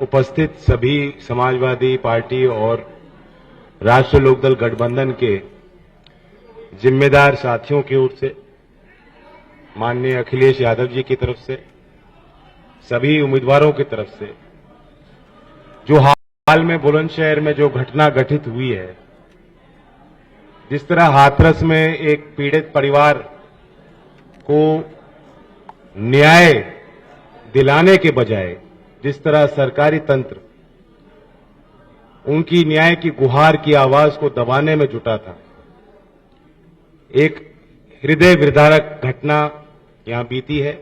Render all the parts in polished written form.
उपस्थित सभी समाजवादी पार्टी और राष्ट्रीय लोकदल गठबंधन के जिम्मेदार साथियों की ओर से, माननीय अखिलेश यादव जी की तरफ से, सभी उम्मीदवारों की तरफ से, जो हाल में बुलंदशहर में जो घटना घटित हुई है, जिस तरह हाथरस में एक पीड़ित परिवार को न्याय दिलाने के बजाय जिस तरह सरकारी तंत्र उनकी न्याय की गुहार की आवाज को दबाने में जुटा था, एक हृदय विदारक घटना यहां बीती है।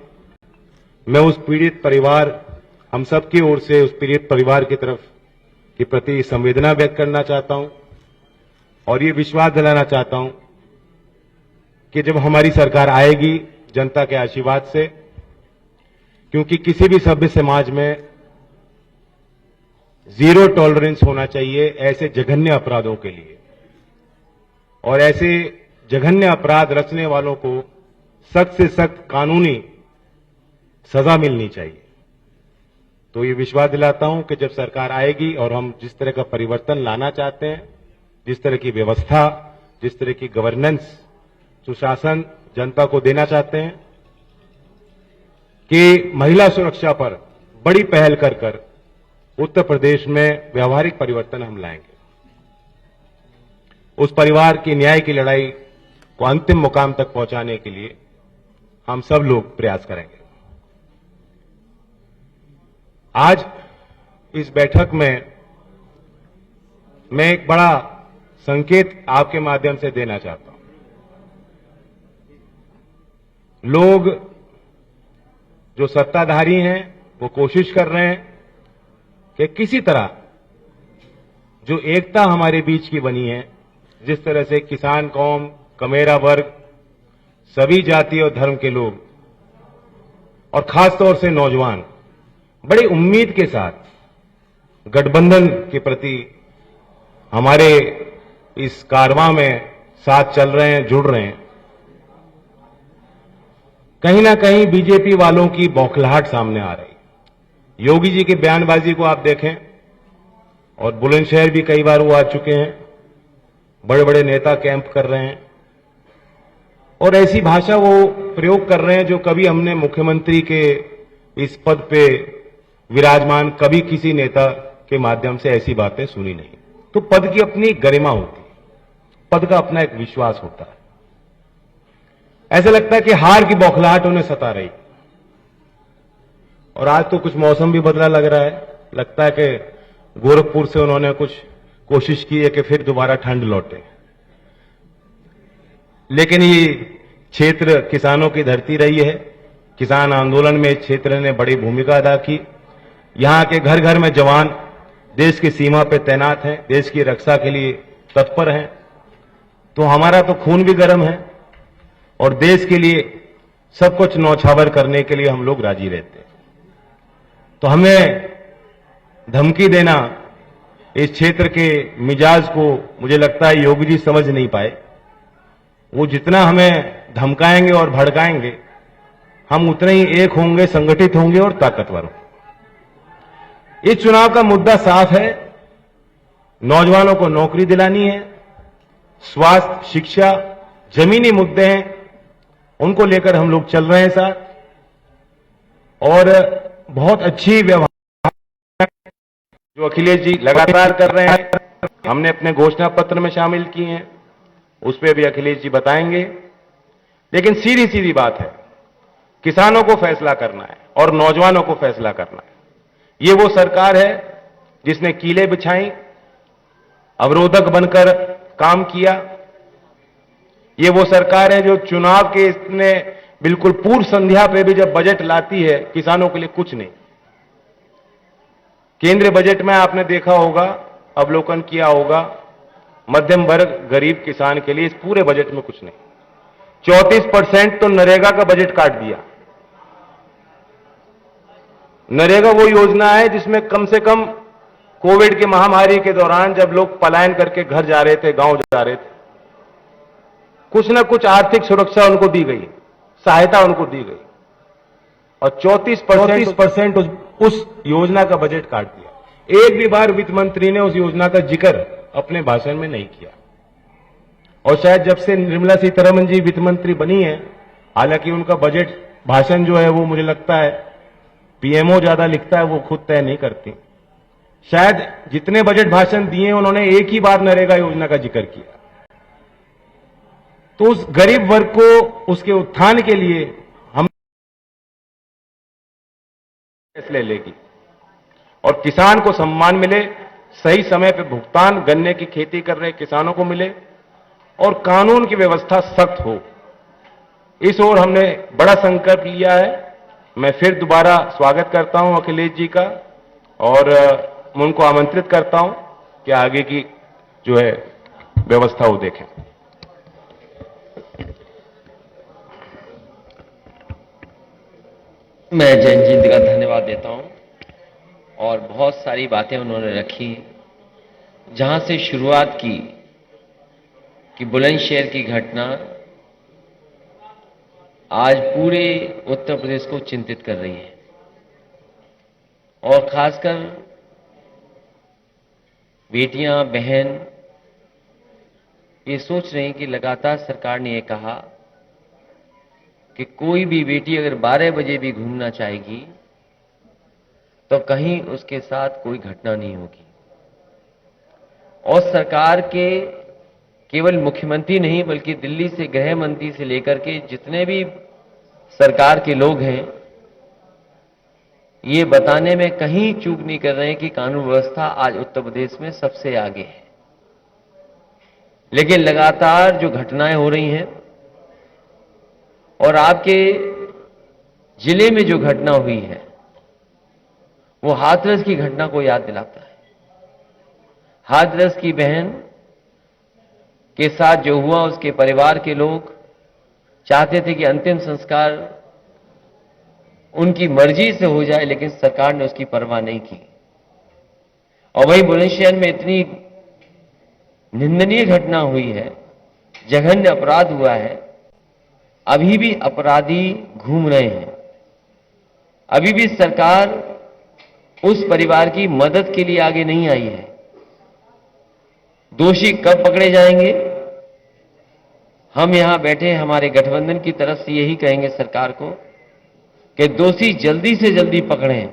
मैं उस पीड़ित परिवार, हम सब की ओर से उस पीड़ित परिवार की तरफ के प्रति संवेदना व्यक्त करना चाहता हूं और ये विश्वास दिलाना चाहता हूं कि जब हमारी सरकार आएगी जनता के आशीर्वाद से, क्योंकि किसी भी सभ्य समाज में जीरो टॉलरेंस होना चाहिए ऐसे जघन्य अपराधों के लिए, और ऐसे जघन्य अपराध रचने वालों को सख्त से सख्त कानूनी सजा मिलनी चाहिए। तो ये विश्वास दिलाता हूं कि जब सरकार आएगी और हम जिस तरह का परिवर्तन लाना चाहते हैं, जिस तरह की व्यवस्था, जिस तरह की गवर्नेंस, सुशासन जनता को देना चाहते हैं, कि महिला सुरक्षा पर बड़ी पहल कर उत्तर प्रदेश में व्यवहारिक परिवर्तन हम लाएंगे। उस परिवार की न्याय की लड़ाई को अंतिम मुकाम तक पहुंचाने के लिए हम सब लोग प्रयास करेंगे। आज इस बैठक में मैं एक बड़ा संकेत आपके माध्यम से देना चाहता हूं। लोग जो सत्ताधारी हैं वो कोशिश कर रहे हैं कि किसी तरह जो एकता हमारे बीच की बनी है, जिस तरह से किसान कौम, कमेरा वर्ग, सभी जाति और धर्म के लोग और खासतौर से नौजवान बड़ी उम्मीद के साथ गठबंधन के प्रति हमारे इस कारवां में साथ चल रहे हैं, जुड़ रहे हैं, कहीं ना कहीं बीजेपी वालों की बौखलाहट सामने आ रही। योगी जी की बयानबाजी को आप देखें, और बुलंदशहर भी कई बार वो आ चुके हैं, बड़े बड़े नेता कैंप कर रहे हैं और ऐसी भाषा वो प्रयोग कर रहे हैं जो कभी हमने मुख्यमंत्री के इस पद पे विराजमान कभी किसी नेता के माध्यम से ऐसी बातें सुनी नहीं। तो पद की अपनी गरिमा होती है, पद का अपना एक विश्वास होता है। ऐसा लगता है कि हार की बौखलाहट उन्हें सता रही, और आज तो कुछ मौसम भी बदला लग रहा है। लगता है कि गोरखपुर से उन्होंने कुछ कोशिश की है कि फिर दोबारा ठंड लौटे, लेकिन ये क्षेत्र किसानों की धरती रही है। किसान आंदोलन में इस क्षेत्र ने बड़ी भूमिका अदा की। यहां के घर घर में जवान देश की सीमा पर तैनात हैं, देश की रक्षा के लिए तत्पर हैं। तो हमारा तो खून भी गर्म है और देश के लिए सब कुछ न्यौछावर करने के लिए हम लोग राजी रहते हैं। तो हमें धमकी देना, इस क्षेत्र के मिजाज को मुझे लगता है योगी जी समझ नहीं पाए। वो जितना हमें धमकाएंगे और भड़काएंगे, हम उतने ही एक होंगे, संगठित होंगे और ताकतवर होंगे। इस चुनाव का मुद्दा साफ है, नौजवानों को नौकरी दिलानी है, स्वास्थ्य, शिक्षा, जमीनी मुद्दे हैं, उनको लेकर हम लोग चल रहे हैं साथ, और बहुत अच्छी व्यवहार जो अखिलेश जी लगातार कर रहे हैं, हमने अपने घोषणा पत्र में शामिल की हैं, उस पर भी अखिलेश जी बताएंगे। लेकिन सीधी सीधी बात है, किसानों को फैसला करना है और नौजवानों को फैसला करना है। ये वो सरकार है जिसने कीले बिछाई, अवरोधक बनकर काम किया। ये वो सरकार है जो चुनाव के इसने बिल्कुल पूर्व संध्या पे भी जब बजट लाती है, किसानों के लिए कुछ नहीं। केंद्रीय बजट में आपने देखा होगा, अवलोकन किया होगा, मध्यम वर्ग, गरीब किसान के लिए इस पूरे बजट में कुछ नहीं। 34% तो नरेगा का बजट काट दिया। नरेगा वो योजना है जिसमें कम से कम कोविड की महामारी के दौरान जब लोग पलायन करके घर जा रहे थे, गांव जा रहे थे, कुछ ना कुछ आर्थिक सुरक्षा उनको दी गई, सहायता उनको दी गई, और 34% उस योजना का बजट काट दिया। एक भी बार वित्त मंत्री ने उस योजना का जिक्र अपने भाषण में नहीं किया। और शायद जब से निर्मला सीतारमण जी वित्त मंत्री बनी है, हालांकि उनका बजट भाषण जो है वो मुझे लगता है पीएमओ ज्यादा लिखता है, वो खुद तय नहीं करती। शायद जितने बजट भाषण दिए उन्होंने एक ही बार नरेगा योजना का जिक्र किया। तो उस गरीब वर्ग को उसके उत्थान के लिए हम फैसले लेगी और किसान को सम्मान मिले, सही समय पर भुगतान गन्ने की खेती कर रहे किसानों को मिले और कानून की व्यवस्था सख्त हो, इस ओर हमने बड़ा संकल्प लिया है। मैं फिर दोबारा स्वागत करता हूं अखिलेश जी का और मैं उनको आमंत्रित करता हूं कि आगे की जो है व्यवस्था वो देखें। मैं जैन जी का धन्यवाद देता हूं और बहुत सारी बातें उन्होंने रखी, जहां से शुरुआत की कि बुलंदशहर की घटना आज पूरे उत्तर प्रदेश को चिंतित कर रही है और खासकर बेटियां, बहन ये सोच रही हैं कि लगातार सरकार ने ये कहा कि कोई भी बेटी अगर 12 बजे भी घूमना चाहेगी तो कहीं उसके साथ कोई घटना नहीं होगी। और सरकार के केवल मुख्यमंत्री नहीं बल्कि दिल्ली से गृह मंत्री से लेकर के जितने भी सरकार के लोग हैं, ये बताने में कहीं चूक नहीं कर रहे हैं कि कानून व्यवस्था आज उत्तर प्रदेश में सबसे आगे है। लेकिन लगातार जो घटनाएं हो रही हैं और आपके जिले में जो घटना हुई है वो हाथरस की घटना को याद दिलाता है। हाथरस की बहन के साथ जो हुआ, उसके परिवार के लोग चाहते थे कि अंतिम संस्कार उनकी मर्जी से हो जाए, लेकिन सरकार ने उसकी परवाह नहीं की। और वहीं बुलंदशहर में इतनी निंदनीय घटना हुई है, जघन्य अपराध हुआ है, अभी भी अपराधी घूम रहे हैं। अभी भी सरकार उस परिवार की मदद के लिए आगे नहीं आई है। दोषी कब पकड़े जाएंगे? हम यहां बैठे हमारे गठबंधन की तरफ से यही कहेंगे सरकार को कि दोषी जल्दी से जल्दी पकड़ें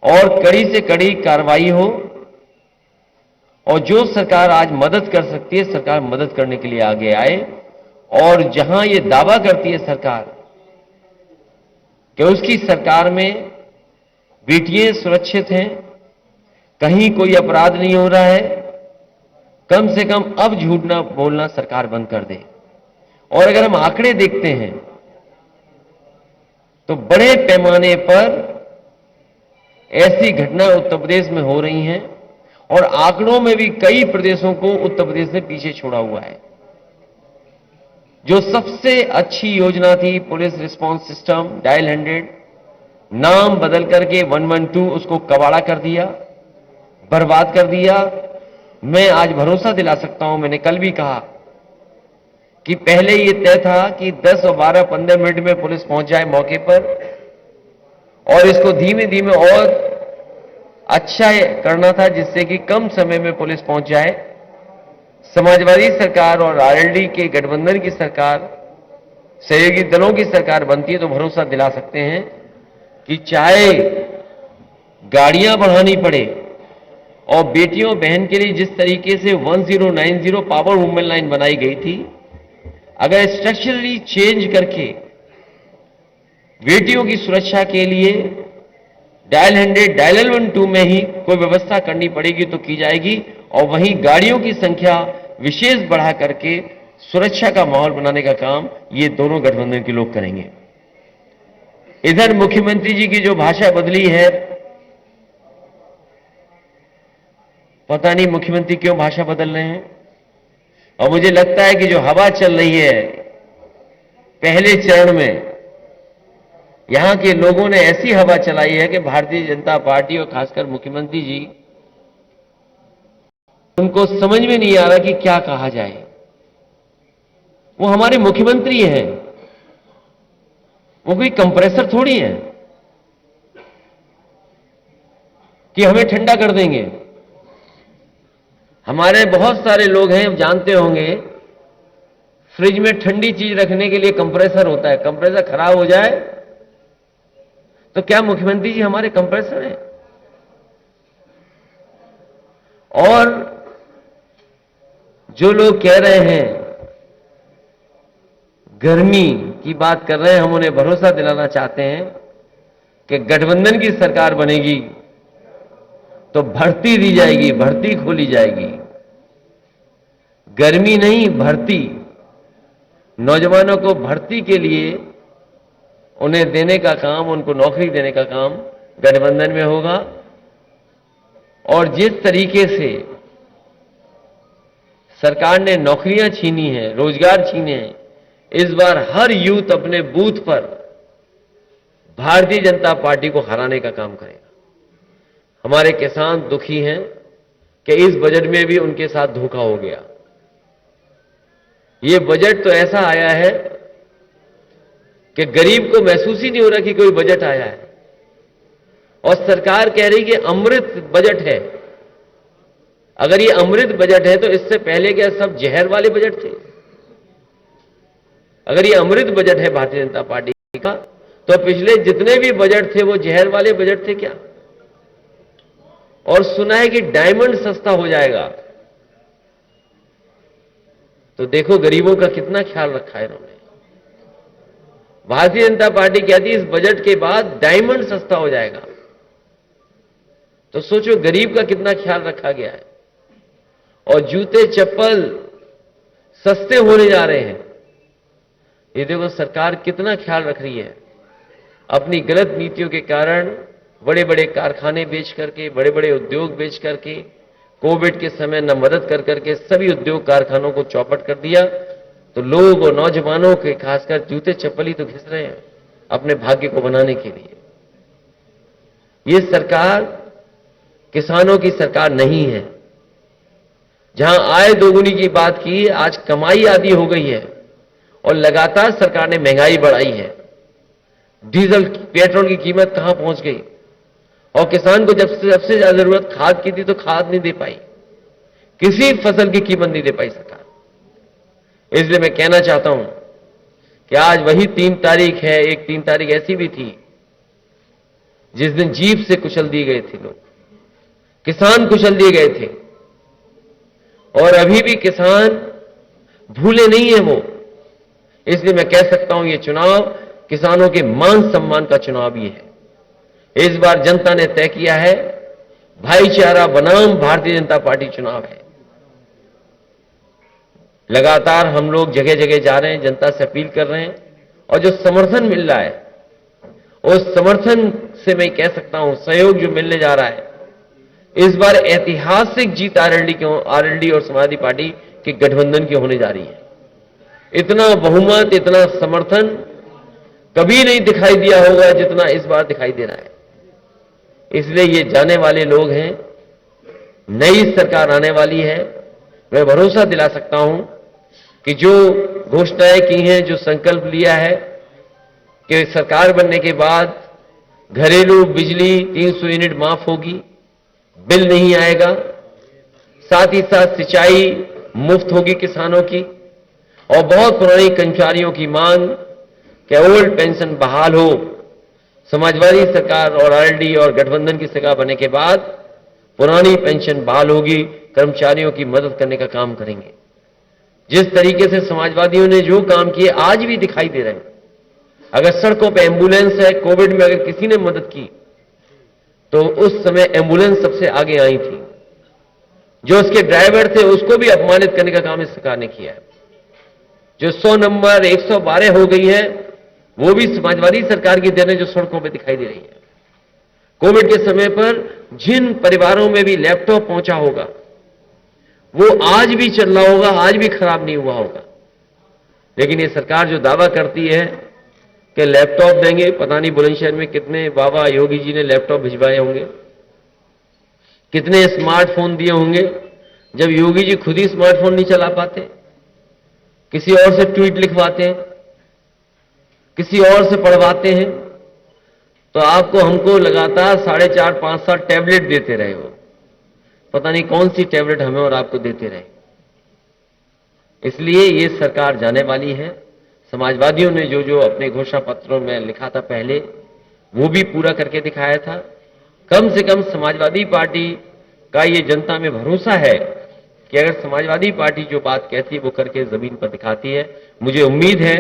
और कड़ी से कड़ी कार्रवाई हो। और जो सरकार आज मदद कर सकती है, सरकार मदद करने के लिए आगे आए। और जहां ये दावा करती है सरकार कि उसकी सरकार में बेटियां सुरक्षित हैं, कहीं कोई अपराध नहीं हो रहा है, कम से कम अब झूठ ना बोलना सरकार बंद कर दे। और अगर हम आंकड़े देखते हैं तो बड़े पैमाने पर ऐसी घटनाएं उत्तर प्रदेश में हो रही हैं और आंकड़ों में भी कई प्रदेशों को उत्तर प्रदेश ने पीछे छोड़ा हुआ है। जो सबसे अच्छी योजना थी पुलिस रिस्पांस सिस्टम डायल 100, नाम बदल करके 112 उसको कबाड़ा कर दिया, बर्बाद कर दिया। मैं आज भरोसा दिला सकता हूं, मैंने कल भी कहा कि पहले यह तय था कि 10 और 12, 15 मिनट में पुलिस पहुंच जाए मौके पर और इसको धीमे धीमे और अच्छा करना था जिससे कि कम समय में पुलिस पहुंच जाए। समाजवादी सरकार और आरएलडी के गठबंधन की सरकार, सहयोगी दलों की सरकार बनती है तो भरोसा दिला सकते हैं कि चाहे गाड़ियां बढ़ानी पड़े और बेटियों बहन के लिए जिस तरीके से 1090 पावर वुमेन लाइन बनाई गई थी, अगर स्ट्रक्चरली चेंज करके बेटियों की सुरक्षा के लिए डायल 100, डायल 112 में ही कोई व्यवस्था करनी पड़ेगी तो की जाएगी। और वहीं गाड़ियों की संख्या विशेष बढ़ा करके सुरक्षा का माहौल बनाने का काम ये दोनों गठबंधन के लोग करेंगे। इधर मुख्यमंत्री जी की जो भाषा बदली है, पता नहीं मुख्यमंत्री क्यों भाषा बदल रहे हैं। और मुझे लगता है कि जो हवा चल रही है पहले चरण में, यहां के लोगों ने ऐसी हवा चलाई है कि भारतीय जनता पार्टी और खासकर मुख्यमंत्री जी, उनको समझ में नहीं आ रहा कि क्या कहा जाए। वो हमारे मुख्यमंत्री हैं, वो कोई कंप्रेसर थोड़ी है। कि हमें ठंडा कर देंगे। हमारे बहुत सारे लोग हैं, जानते होंगे, फ्रिज में ठंडी चीज रखने के लिए कंप्रेसर होता है। कंप्रेसर खराब हो जाए तो क्या मुख्यमंत्री जी हमारे कंप्रेसर हैं? और जो लोग कह रहे हैं, गर्मी की बात कर रहे हैं, हम उन्हें भरोसा दिलाना चाहते हैं कि गठबंधन की सरकार बनेगी तो भर्ती दी जाएगी, भर्ती खोली जाएगी। गर्मी नहीं, भर्ती। नौजवानों को भर्ती के लिए उन्हें देने का काम, उनको नौकरी देने का काम गठबंधन में होगा। और जिस तरीके से सरकार ने नौकरियां छीनी हैं, रोजगार छीने हैं, इस बार हर यूथ अपने बूथ पर भारतीय जनता पार्टी को हराने का काम करेगा। हमारे किसान दुखी हैं कि इस बजट में भी उनके साथ धोखा हो गया। ये बजट तो ऐसा आया है कि गरीब को महसूस ही नहीं हो रहा कि कोई बजट आया है। और सरकार कह रही कि अमृत बजट है। अगर ये अमृत बजट है तो इससे पहले क्या सब जहर वाले बजट थे? अगर ये अमृत बजट है भारतीय जनता पार्टी का, तो पिछले जितने भी बजट थे वो जहर वाले बजट थे क्या? और सुना है कि डायमंड सस्ता हो जाएगा। तो देखो गरीबों का कितना ख्याल रखा है इन्होंने। भारतीय जनता पार्टी कहती है इस बजट के बाद डायमंड सस्ता हो जाएगा। तो सोचो गरीब का कितना ख्याल रखा गया है। और जूते चप्पल सस्ते होने जा रहे हैं। ये देखो सरकार कितना ख्याल रख रही है। अपनी गलत नीतियों के कारण बड़े बड़े कारखाने बेच करके, बड़े बड़े उद्योग बेच करके, कोविड के समय न मदद कर करके सभी उद्योग कारखानों को चौपट कर दिया। तो लोग और नौजवानों के खासकर जूते चप्पल ही तो घिस रहे हैं अपने भाग्य को बनाने के लिए। ये सरकार किसानों की सरकार नहीं है। जहां आय दोगुनी की बात की, आज कमाई आधी हो गई है। और लगातार सरकार ने महंगाई बढ़ाई है। डीजल पेट्रोल की कीमत कहां पहुंच गई। और किसान को जब सबसे ज्यादा जरूरत खाद की थी तो खाद नहीं दे पाई, किसी फसल की कीमत नहीं दे पाई सरकार। इसलिए मैं कहना चाहता हूं कि आज वही 3 तारीख है। एक 3 तारीख ऐसी भी थी जिस दिन जीप से कुचल दिए गए थे लोग, किसान कुचल दिए गए थे। और अभी भी किसान भूले नहीं है वो। इसलिए मैं कह सकता हूं ये चुनाव किसानों के मान सम्मान का चुनाव ही है। इस बार जनता ने तय किया है, भाईचारा बनाम भारतीय जनता पार्टी चुनाव है। लगातार हम लोग जगह जगह जा रहे हैं, जनता से अपील कर रहे हैं। और जो समर्थन मिल रहा है उस समर्थन से मैं कह सकता हूं, सहयोग जो मिलने जा रहा है, इस बार ऐतिहासिक जीत आरएलडी और समाजवादी पार्टी के गठबंधन की होने जा रही है। इतना बहुमत, इतना समर्थन कभी नहीं दिखाई दिया होगा जितना इस बार दिखाई दे रहा है। इसलिए ये जाने वाले लोग हैं, नई सरकार आने वाली है। मैं भरोसा दिला सकता हूं कि जो घोषणाएं की हैं, जो संकल्प लिया है कि सरकार बनने के बाद घरेलू बिजली 300 यूनिट माफ होगी, बिल नहीं आएगा, साथ ही साथ सिंचाई मुफ्त होगी किसानों की, और बहुत पुरानी कर्मचारियों की मांग कि ओल्ड पेंशन बहाल हो। समाजवादी सरकार और आरएलडी और गठबंधन की सरकार बनने के बाद पुरानी पेंशन बहाल होगी, कर्मचारियों की मदद करने का काम करेंगे। जिस तरीके से समाजवादियों ने जो काम किए आज भी दिखाई दे रहे हैं। अगर सड़कों पे एम्बुलेंस है, कोविड में अगर किसी ने मदद की तो उस समय एम्बुलेंस सबसे आगे आई थी। जो उसके ड्राइवर थे उसको भी अपमानित करने का काम इस सरकार ने किया है। जो 100 नंबर 112 हो गई है वो भी समाजवादी सरकार की देन है, जो सड़कों पे दिखाई दे रही है। कोविड के समय पर जिन परिवारों में भी लैपटॉप पहुंचा होगा वो आज भी चल रहा होगा, आज भी खराब नहीं हुआ होगा। लेकिन ये सरकार जो दावा करती है कि लैपटॉप देंगे, पता नहीं बुलंदशहर में कितने बाबा योगी जी ने लैपटॉप भिजवाए होंगे, कितने स्मार्टफोन दिए होंगे, जब योगी जी खुद ही स्मार्टफोन नहीं चला पाते, किसी और से ट्वीट लिखवाते हैं, किसी और से पढ़वाते हैं। तो आपको हमको लगातार 4.5-5 टैबलेट देते रहे हो, पता नहीं कौन सी टैबलेट हमें और आपको देते रहे। इसलिए ये सरकार जाने वाली है। समाजवादियों ने जो जो अपने घोषणा पत्रों में लिखा था पहले, वो भी पूरा करके दिखाया था। कम से कम समाजवादी पार्टी का ये जनता में भरोसा है कि अगर समाजवादी पार्टी जो बात कहती है वो करके जमीन पर दिखाती है। मुझे उम्मीद है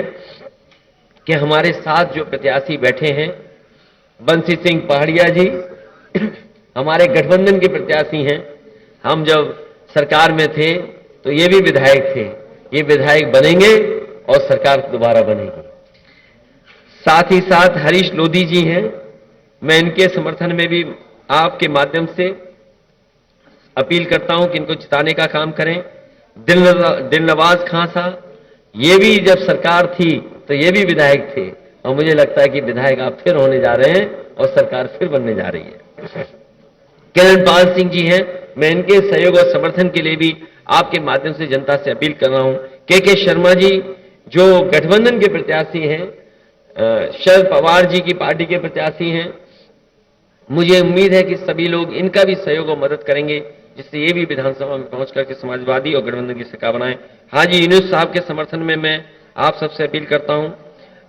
कि हमारे साथ जो प्रत्याशी बैठे हैं, बंसी सिंह पहाड़िया जी हमारे गठबंधन के प्रत्याशी हैं। हम जब सरकार में थे तो ये भी विधायक थे, ये विधायक बनेंगे और सरकार दोबारा बनेगी। साथ ही साथ हरीश लोधी जी हैं, मैं इनके समर्थन में भी आपके माध्यम से अपील करता हूं कि इनको जिताने का काम करें। दिलनवाज खां साहब, ये भी जब सरकार थी तो ये भी विधायक थे, और मुझे लगता है कि विधायक आप फिर होने जा रहे हैं और सरकार फिर बनने जा रही है। किरणपाल सिंह जी हैं, मैं इनके सहयोग और समर्थन के लिए भी आपके माध्यम से जनता से अपील कर रहा हूं। के शर्मा जी जो गठबंधन के प्रत्याशी हैं, शरद पवार जी की पार्टी के प्रत्याशी हैं, मुझे उम्मीद है कि सभी लोग इनका भी सहयोग और मदद करेंगे, जिससे ये भी विधानसभा में पहुंच करके समाजवादी और गठबंधन की सरकार बनाए। हाजी यूनुस साहब के समर्थन में मैं आप सबसे अपील करता हूं।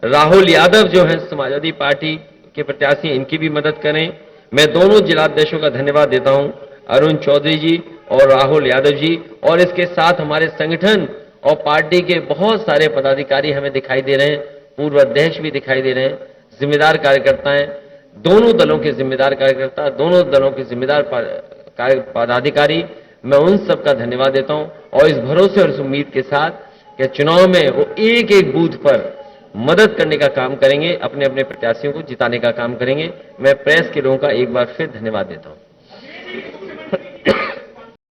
राहुल यादव जो है समाजवादी पार्टी के प्रत्याशी, इनकी भी मदद करें। मैं दोनों जिलाध्यक्षों का धन्यवाद देता हूं, अरुण चौधरी जी और राहुल यादव जी, और इसके साथ हमारे संगठन और पार्टी के बहुत सारे पदाधिकारी हमें दिखाई दे रहे हैं, पूर्व अध्यक्ष भी दिखाई दे रहे हैं, जिम्मेदार कार्यकर्ता हैं, दोनों दलों के जिम्मेदार कार्यकर्ता, दोनों दलों के जिम्मेदार पदाधिकारी, मैं उन सबका धन्यवाद देता हूं। और इस भरोसे और इस उम्मीद के साथ कि चुनाव में वो एक एक बूथ पर मदद करने का काम करेंगे, अपने अपने प्रत्याशियों को जिताने का काम करेंगे। मैं प्रेस के लोगों का एक बार फिर धन्यवाद देता हूं।